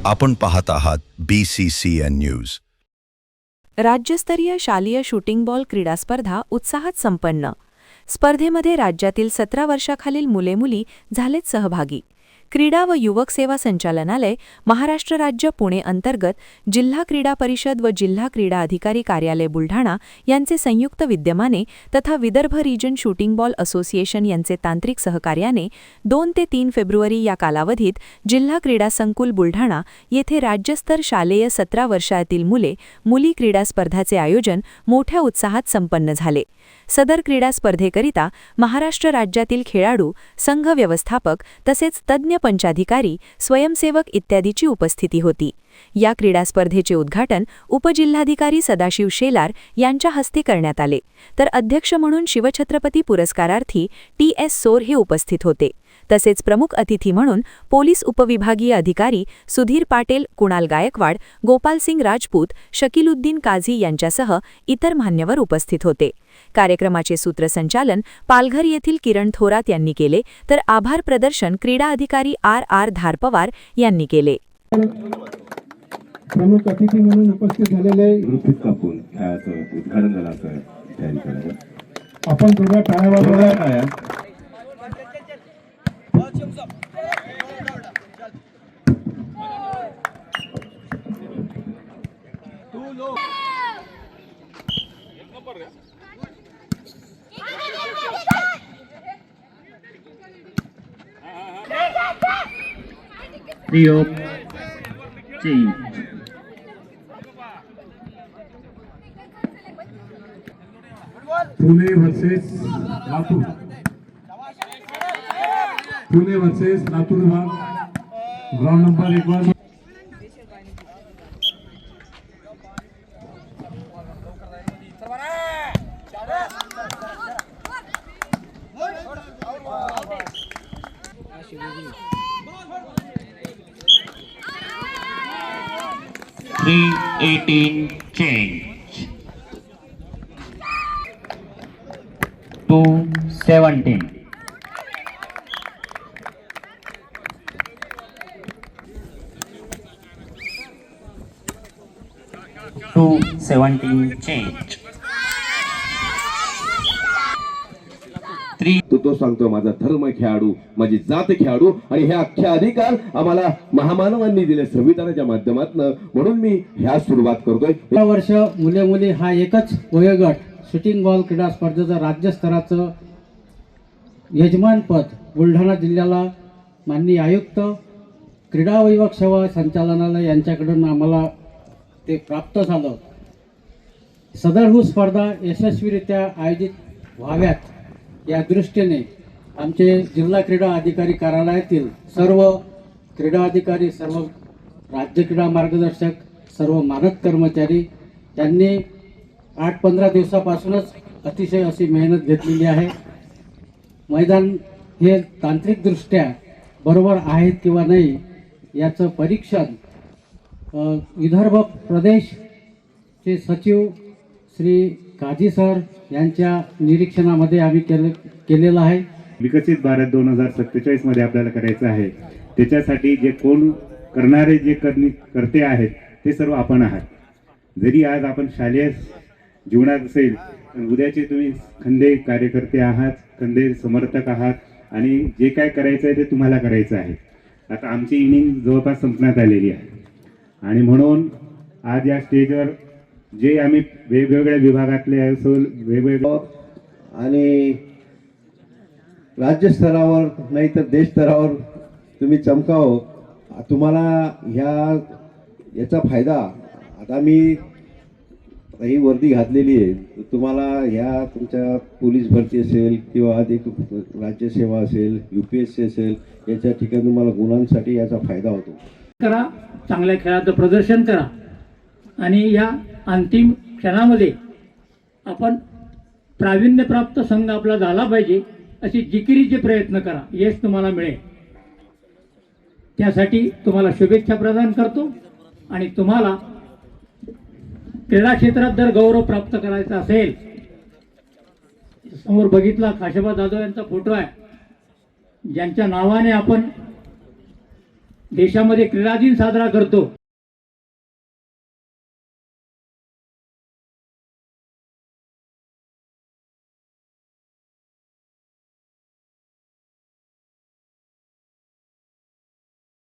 आपण पाहत आहात BCCN न्यूज। राज्यस्तरीय शालेय शूटिंग बॉल क्रीडा स्पर्धा उत्साहात संपन्न। स्पर्धेमध्ये राज्यातील 17 वर्षाखालील मुले-मुली झालेत सहभागी। क्रीडा व युवक सेवा संचालनालय, महाराष्ट्र राज्य पुणे अंतर्गत जिल्हा क्रीडा परिषद व जिल्हा क्रीडा अधिकारी कार्यालय बुलढाणा यांचे संयुक्त विद्यमाने तथा Vidarbha region shooting ball association यांचे तांत्रिक सहकार्याने 2 ते 3 फेब्रुवारी या कालावधीत जिल्हा क्रीडा संकुल बुलढाणा येथे राज्यस्तर शालेय 17 वर्षातील मुली क्रीडा स्पर्धाचे आयोजन मोठ्या उत्साहात संपन्न झाले। सदर क्रीडा स्पर्धेकरिता महाराष्ट्र राज्यातील खेळाडू, संघ व्यवस्थापक तसेच तज्ज्ञ पंचाधिकारी, स्वयंसेवक इत्यादीची उपस्थिती होती। या क्रीडा स्पर्धेचे उद्घाटन उपजिल्हाधिकारी सदाशिव शेलार यांच्या हस्ते करण्यात आले, तर अध्यक्ष म्हणून शिवछत्रपती पुरस्कारार्थी TS सोर हे उपस्थित होते। तसेच प्रमुख अतिथी म्हणून पोलीस उपविभागीय अधिकारी सुधीर पाटेल, कुणाल गायकवाड, गोपालसिंग राजपूत, शकीलुद्दीन काझी यांच्यासह इतर मान्यवर उपस्थित होते। कार्यक्रमाचे सूत्रसंचालन पालघर येथील किरण थोरात यांनी केले, तर आभार प्रदर्शन क्रीडा अधिकारी RR धारपवार यांनी केले। प्रमुख अतिथी म्हणून उपस्थित झालेले कापून खेळाचं उद्घाटन झालं असं तयारी करायचं। आपण थोड्या टाळ्या वाजवा। Trio change. Pune versus Latur, Pune versus Latur विभाग, ग्राउंड नंबर 1 वर change. 2-17. change. तो सांगतो माझा धर्म खेळाडू, माझी जात खेळाडू आणि हे अख्खे अधिकार आम्हाला महामानवांनी दिले संविधानाच्या माध्यमातून, म्हणून मी ह्या सुरुवात करतोय। या वर्ष मुले-मुली हा एकच वयोगट शूटिंग बॉल क्रीडा स्पर्धेचं राज्यस्तराचं यजमानपद बुलढाणा जिल्ह्याला माननीय आयुक्त क्रीडा व युवक सेवा संचालनालय यांच्याकडून आम्हाला ते प्राप्त झालं। सदर स्पर्धा यशस्वीरित्या आयोजित व्हाव्यात या दृष्टीने आमचे जिल्हा क्रीडा अधिकारी कार्यालयातील सर्व क्रीडा अधिकारी, सर्व राज्य क्रीडा मार्गदर्शक, सर्व मानद कर्मचारी यांनी 8-15 दिवसापासूनच अतिशय अशी मेहनत घेतलेली आहे। मैदान हे तांत्रिकदृष्ट्या बरोबर आहेत किंवा नाही याचं परीक्षण विदर्भ प्रदेशचे सचिव श्री काझी सर यांच्या निरीक्षणामध्ये आम्ही केलेलं आहे। विकसित भारत 2047 मध्ये आपल्याला करायचं आहे। त्याच्यासाठी जे कोण करणारे जे करते आहेत ते सर्व आपण आहात। जरी आज आपण शालेय जीवनात असेल, उद्याचे तुम्ही खंदे कार्यकर्ते आहात, खंदे समर्थक आहात आणि जे काय करायचं आहे ते तुम्हाला करायचं आहे। आता आमची इनिंग जवळपास संपण्यात आलेली आहे आणि म्हणून आज या स्टेजवर जे आम्ही वेगवेगळ्या विभागातले वेगवेगळ्या आणि राज्यस्तरावर नाही तर देश स्तरावर तुम्ही चमकावं, तुम्हाला याचा फायदा, आता मी ही वर्दी घातलेली आहे, तुम्हाला ह्या तुमच्या पोलीस भरती असेल किंवा अधिक राज्यसेवा असेल, UPSC असेल, याच्या ठिकाणी तुम्हाला गुणांसाठी याचा फायदा होतो। करा, चांगल्या खेळाचं प्रदर्शन करा आणि या अंतिम क्षणामध्ये आपण प्रावीण्यप्राप्त संघ आपला झाला पाहिजे अशी जिकिरीचे प्रयत्न करा, यश तुम्हाला मिळेल। त्यासाठी तुम्हाला शुभेच्छा प्रदान करतो आणि तुम्हाला क्रीडा क्षेत्रात जर गौरव प्राप्त करायचा असेल, समोर बघितला खाशबा जाधव यांचा फोटो आहे, ज्यांच्या नावाने आपण देशामध्ये क्रीडा दिन साजरा करतो